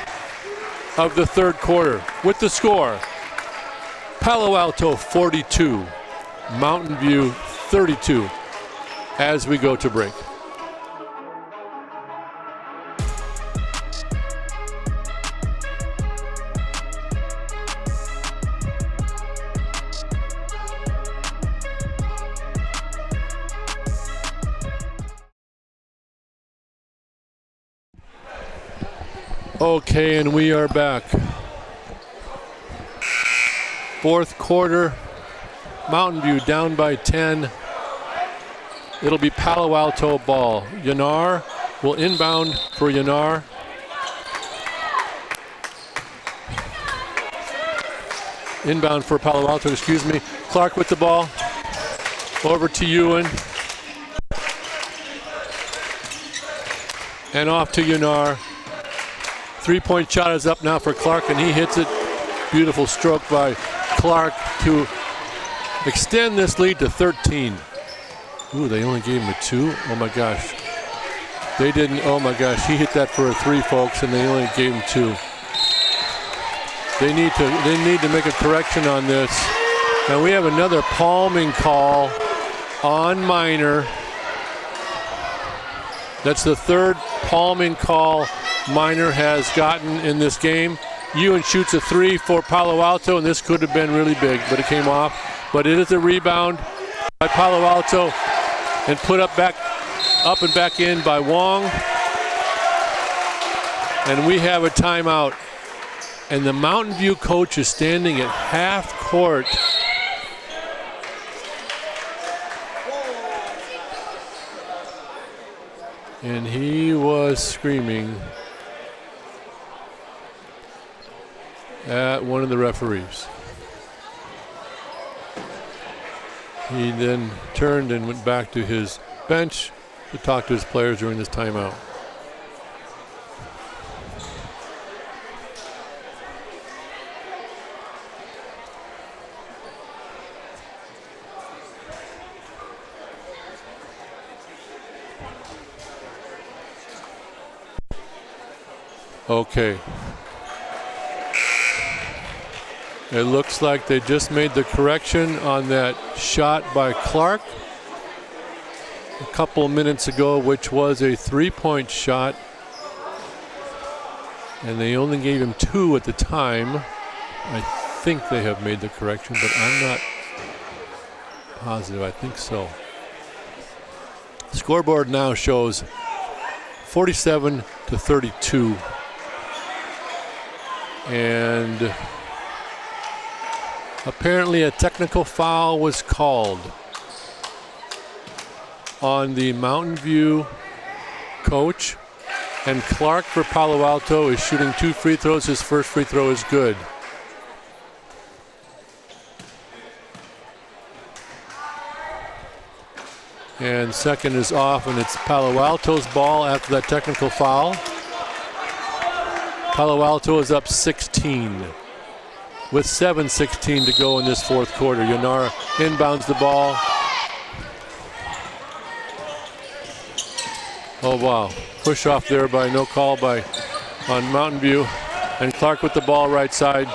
of the third quarter. With the score, Palo Alto 42, Mountain View 32, as we go to break. Okay, and we are back. Fourth quarter, Mountain View down by 10. It'll be Palo Alto ball. Yanar will inbound for Yanar. Inbound for Palo Alto, excuse me. Clark with the ball. Over to Ewan. And off to Yanar. Three-point shot is up now for Clark, and he hits it. Beautiful stroke by Clark to extend this lead to 13. Ooh, they only gave him a 2. Oh my gosh. They didn't, oh my gosh. He hit that for a 3, folks, and they only gave him 2. They need to make a correction on this. And we have another palming call on Minor. That's the third palming call Minor has gotten in this game. Ewan shoots a 3 for Palo Alto, and this could have been really big, but it came off. But it is a rebound by Palo Alto and put up and back in by Wong. And we have a timeout. And the Mountain View coach is standing at half court. And he was screaming at one of the referees. He then turned and went back to his bench to talk to his players during this timeout. Okay. It looks like they just made the correction on that shot by Clark a couple of minutes ago, which was a 3-point shot. And they only gave him 2 at the time. I think they have made the correction, but I'm not positive. I think so. Scoreboard now shows 47-32. And apparently a technical foul was called on the Mountain View coach. And Clark for Palo Alto is shooting 2 free throws. His first free throw is good. And second is off, and it's Palo Alto's ball after that technical foul. Palo Alto is up 16 with 7:16 to go in this fourth quarter. Yanar inbounds the ball. Oh, wow. Push off there by no call on Mountain View. And Clark with the ball right side.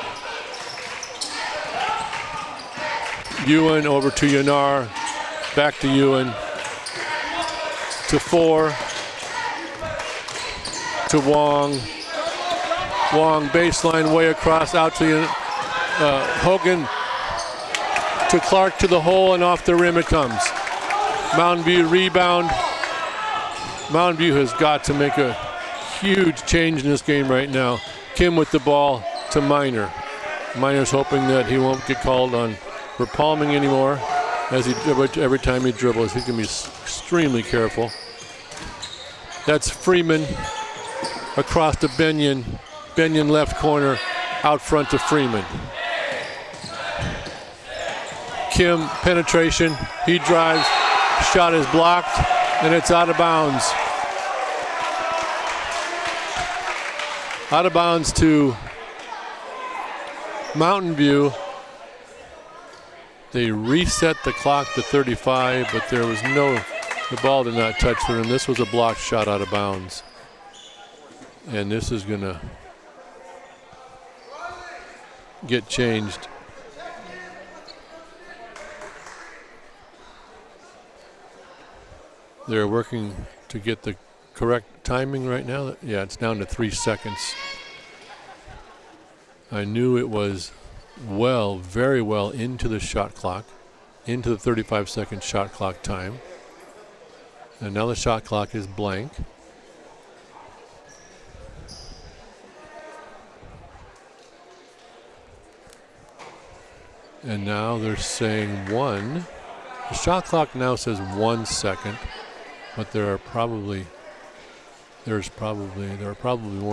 Ewan over to Yanar. Back to Ewan. To 4. To Wong. Wong baseline way across out to Hogan. To Clark to the hole, and off the rim it comes. Mountain View rebound. Mountain View has got to make a huge change in this game right now. Kim with the ball to Minor. Minor's hoping that he won't get called on for palming anymore, as every time he dribbles. He can be extremely careful. That's Freeman across to Benyon. Benyon left corner, out front to Freeman. Kim, penetration, he drives, shot is blocked, and it's out of bounds. Out of bounds to Mountain View. They reset the clock to 35, but there was the ball did not touch the rim. This was a blocked shot out of bounds. And this is gonna get changed. They're working to get the correct timing right now. Yeah, it's down to 3 seconds. I knew it was very well into the shot clock, into the 35-second shot clock time. And now the shot clock is blank. And now they're saying 1. The shot clock now says 1 second, but there are probably more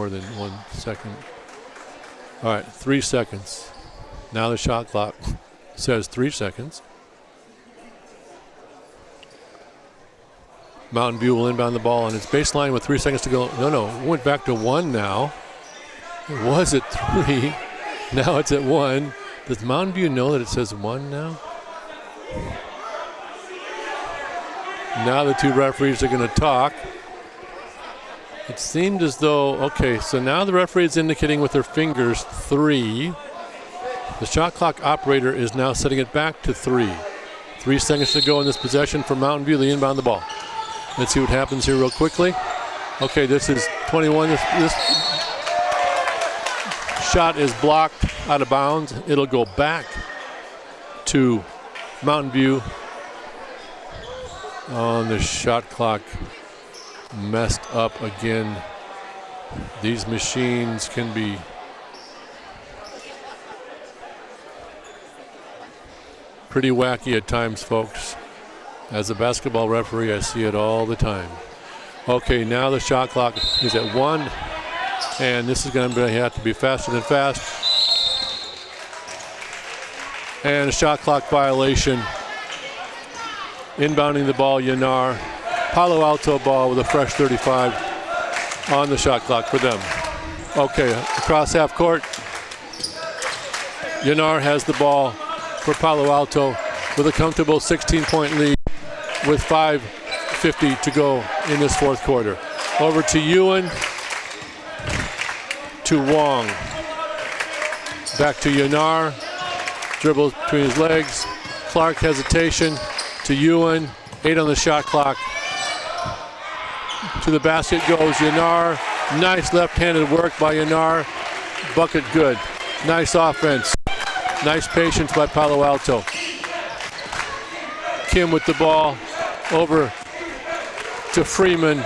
than 1 second. All right, 3 seconds. Now the shot clock says 3 seconds. Mountain View will inbound the ball on its baseline with 3 seconds to go. No, it went back to 1 now. It was at 3. Now it's at 1. Does Mountain View know that it says 1 now? Now the two referees are going to talk. It seemed as though, okay, so now the referee is indicating with their fingers 3. The shot clock operator is now setting it back to 3. 3 seconds to go in this possession for Mountain View. They inbound the ball. Let's see what happens here real quickly. Okay, this is 21. This shot is blocked out of bounds. It'll go back to Mountain View. Oh, and the shot clock messed up again. These machines can be pretty wacky at times, folks. As a basketball referee, I see it all the time. Okay, now the shot clock is at 1, and this is going to have to be faster than fast. And a shot clock violation. Inbounding the ball, Yanar. Palo Alto ball with a fresh 35 on the shot clock for them. Okay, across half court. Yanar has the ball for Palo Alto with a comfortable 16-point lead with 5:50 to go in this fourth quarter. Over to Ewan, to Wong. Back to Yanar. Dribbles between his legs. Clark hesitation to Ewan. 8 on the shot clock. To the basket goes Yanar. Nice left-handed work by Yanar. Bucket good. Nice offense. Nice patience by Palo Alto. Kim with the ball. Over to Freeman.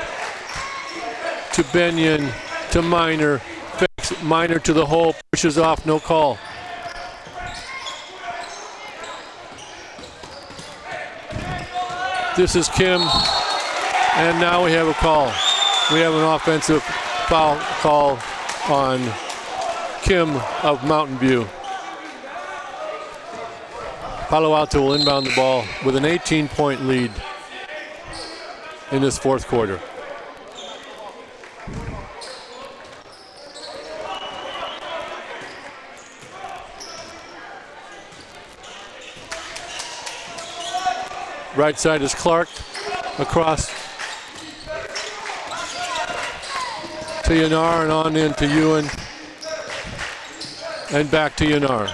To Benyon. To Minor. Fakes Minor to the hole. Pushes off. No call. This is Kim. And now we have a call. We have an offensive foul call on Kim of Mountain View. Palo Alto will inbound the ball with an 18-point lead in this fourth quarter. Right side is Clark. Across to Yanar and on in to Ewan. And back to Yanar.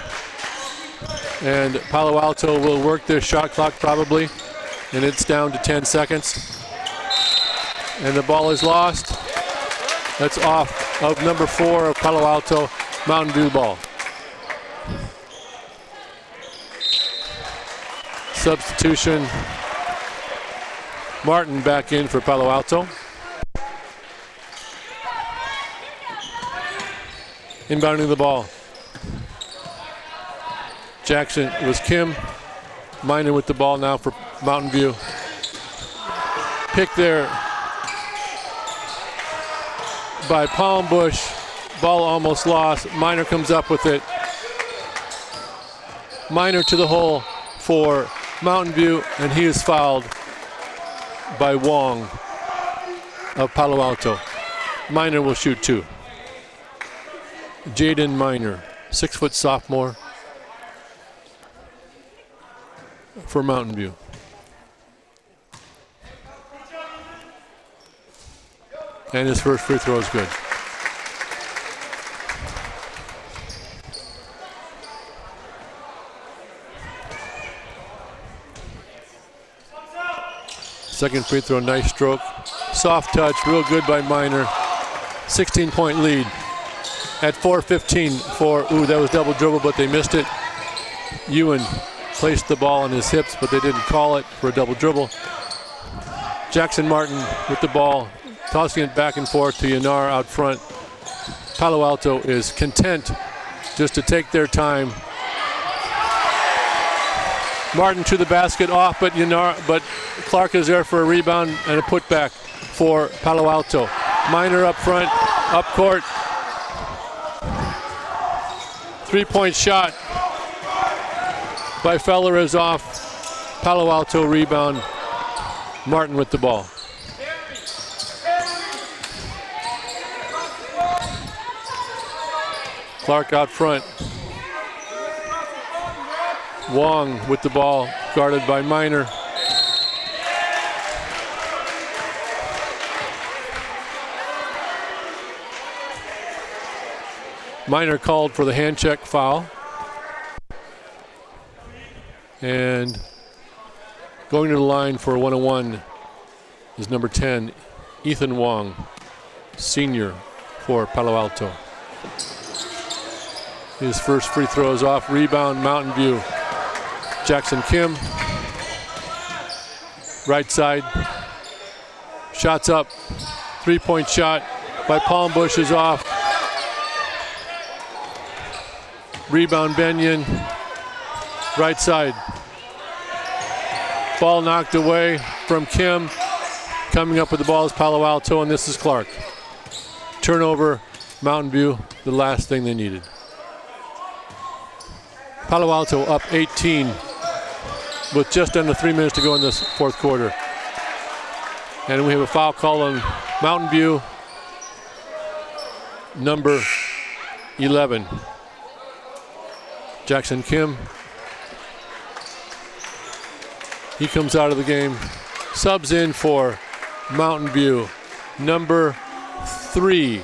And Palo Alto will work their shot clock probably. And it's down to 10 seconds. And the ball is lost. That's off of number 4 of Palo Alto, Mountain View ball. Substitution. Martin back in for Palo Alto. Inbounding the ball. Jackson was Kim. Minor with the ball now for Mountain View. Pick there by Palmbush. Ball almost lost. Minor comes up with it. Minor to the hole for Mountain View, and he is fouled by Wong of Palo Alto. Minor will shoot 2. Jaden Minor, 6-foot sophomore for Mountain View. And his first free throw is good. Second free throw, nice stroke. Soft touch, real good by Minor. 16-point lead at 4:15 for, that was double dribble, but they missed it. Ewan placed the ball on his hips, but they didn't call it for a double dribble. Jackson Martin with the ball, tossing it back and forth to Yanar out front. Palo Alto is content just to take their time Martin to the basket, off, but Clark is there for a rebound and a putback for Palo Alto. Minor up front, up court. 3-point shot by Feller is off. Palo Alto rebound. Martin with the ball. Clark out front. Wong with the ball, guarded by Minor. Minor called for the hand check foul. And going to the line for 101 is number 10, Ethan Wong, senior for Palo Alto. His first free throw is off. Rebound, Mountain View. Jackson Kim, right side. Shots up. 3-point shot by Palmbush is off. Rebound, Benyon. Right side. Ball knocked away from Kim. Coming up with the ball is Palo Alto, and this is Clark. Turnover, Mountain View, the last thing they needed. Palo Alto up 18 with just under 3 minutes to go in this fourth quarter. And we have a foul call on Mountain View, number 11. Jackson Kim. He comes out of the game. Subs in for Mountain View, number 3,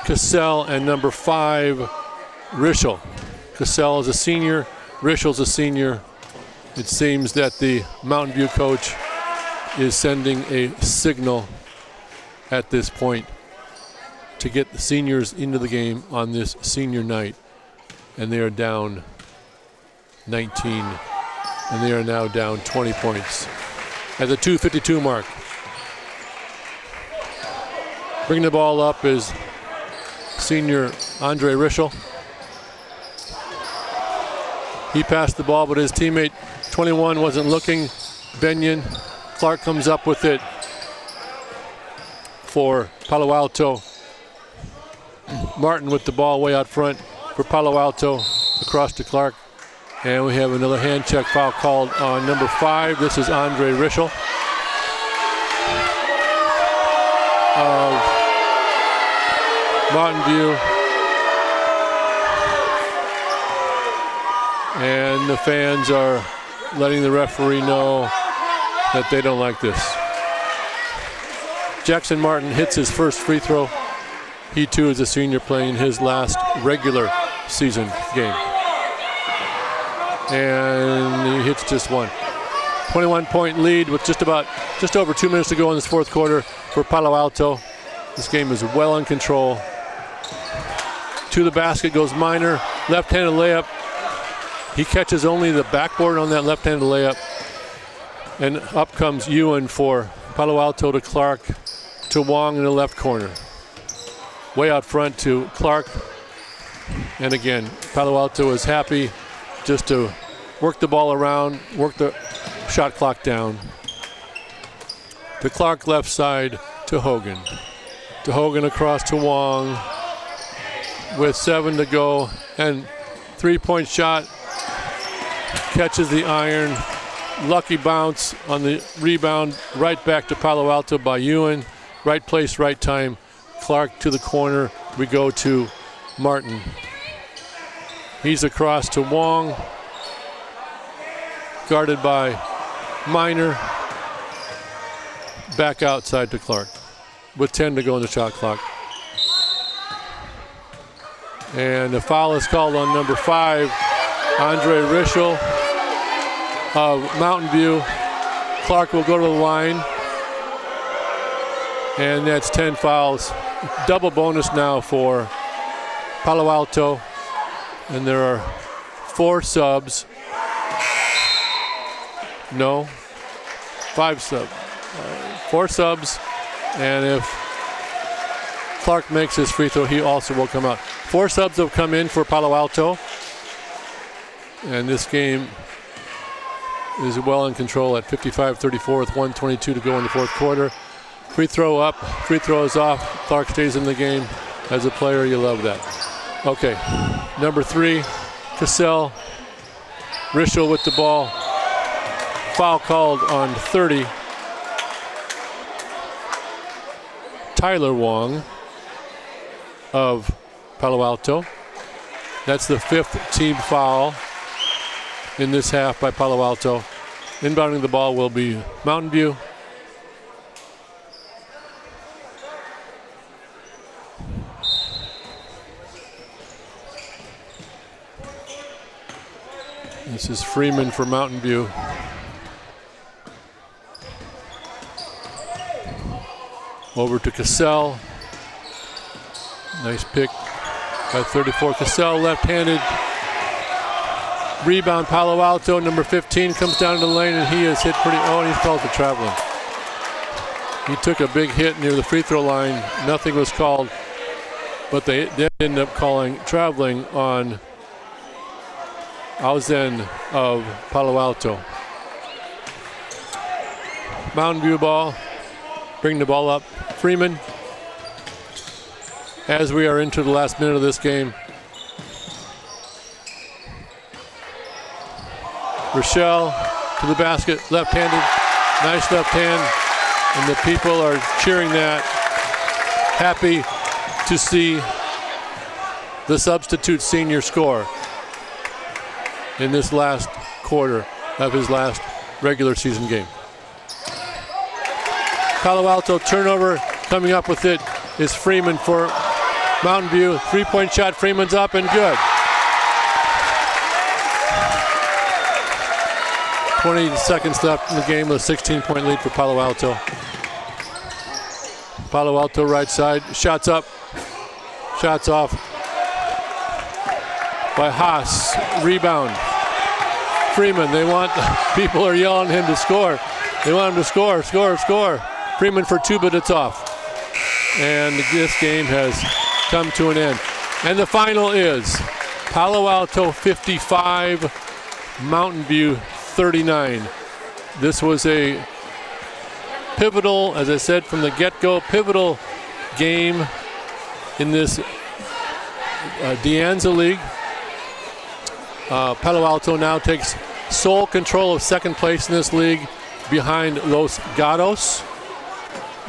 Cassell, and number 5, Rischel. Cassell is a senior, Rischel's a senior. It seems that the Mountain View coach is sending a signal at this point to get the seniors into the game on this senior night. And they are down 19, and they are now down 20 points at the 2:52 mark. Bringing the ball up is senior Andre Rischel. He passed the ball, but his teammate 21 wasn't looking. Benyon. Clark comes up with it for Palo Alto. Martin with the ball way out front for Palo Alto, across to Clark. And we have another hand check foul called on number 5. This is Andre Rischel of Mountain View. And the fans are letting the referee know that they don't like this. Jackson Martin hits his first free throw. He too is a senior playing his last regular season game. And he hits just one. 21-point lead with just over 2 minutes to go in this fourth quarter for Palo Alto. This game is well in control. To the basket goes Minor, left-handed layup. He catches only the backboard on that left-handed layup. And up comes Ewan for Palo Alto to Clark, to Wong in the left corner. Way out front to Clark. And again, Palo Alto is happy just to work the ball around, work the shot clock down. To Clark left side to Hogan. To Hogan across to Wong with 7 to go. And 3-point shot. Catches the iron. Lucky bounce on the rebound. Right back to Palo Alto by Ewan. Right place, right time. Clark to the corner. We go to Martin. He's across to Wong. Guarded by Minor. Back outside to Clark. With 10 to go in the shot clock. And the foul is called on number 5, Andre Rischel of Mountain View. Clark will go to the line. And that's 10 fouls. Double bonus now for Palo Alto. And there are 4 subs. No, 5 subs. 4 subs. And if Clark makes his free throw, he also will come out. 4 subs have come in for Palo Alto. And this game is well in control at 55-34 with 1:22 to go in the fourth quarter. Free throw up, free throw is off. Clark stays in the game. As a player, you love that. Okay, number 3, Cassell. Rischel with the ball. Foul called on 30. Tyler Wong of Palo Alto. That's the 5th team foul in this half by Palo Alto. Inbounding the ball will be Mountain View. This is Freeman for Mountain View. Over to Cassell. Nice pick by 34. Cassell, left-handed. Rebound, Palo Alto. Number 15 comes down to the lane, and he is hit pretty. Oh, and he's called for traveling. He took a big hit near the free throw line. Nothing was called, but they did end up calling traveling on Auzen of Palo Alto. Mountain View ball. Bring the ball up. Freeman. As we are into the last minute of this game. Rochelle to the basket, left-handed. Nice left hand. And the people are cheering that. Happy to see the substitute senior score in this last quarter of his last regular season game. Palo Alto turnover. Coming up with it is Freeman for Mountain View. Three-point shot. Freeman's up and good. 20 seconds left in the game with a 16-point lead for Palo Alto. Palo Alto right side. Shots up. Shots off by Haas. Rebound. Freeman. They want, people are yelling at him to score. They want him to score, score, score. Freeman for 2, but it's off. And this game has come to an end. And the final is Palo Alto 55, Mountain View 39. This was a pivotal, as I said from the get-go, pivotal game in this De Anza League. Palo Alto now takes sole control of second place in this league behind Los Gatos.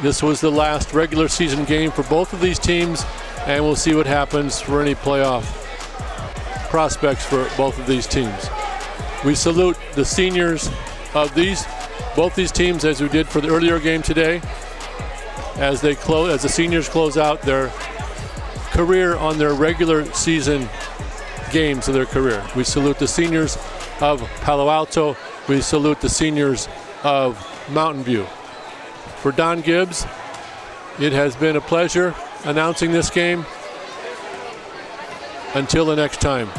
This was the last regular season game for both of these teams, and we'll see what happens for any playoff prospects for both of these teams. We salute the seniors of both these teams, as we did for the earlier game today, as the seniors close out their career on their regular season games of their career. We salute the seniors of Palo Alto. We salute the seniors of Mountain View. For Don Gibbs, it has been a pleasure announcing this game. Until the next time.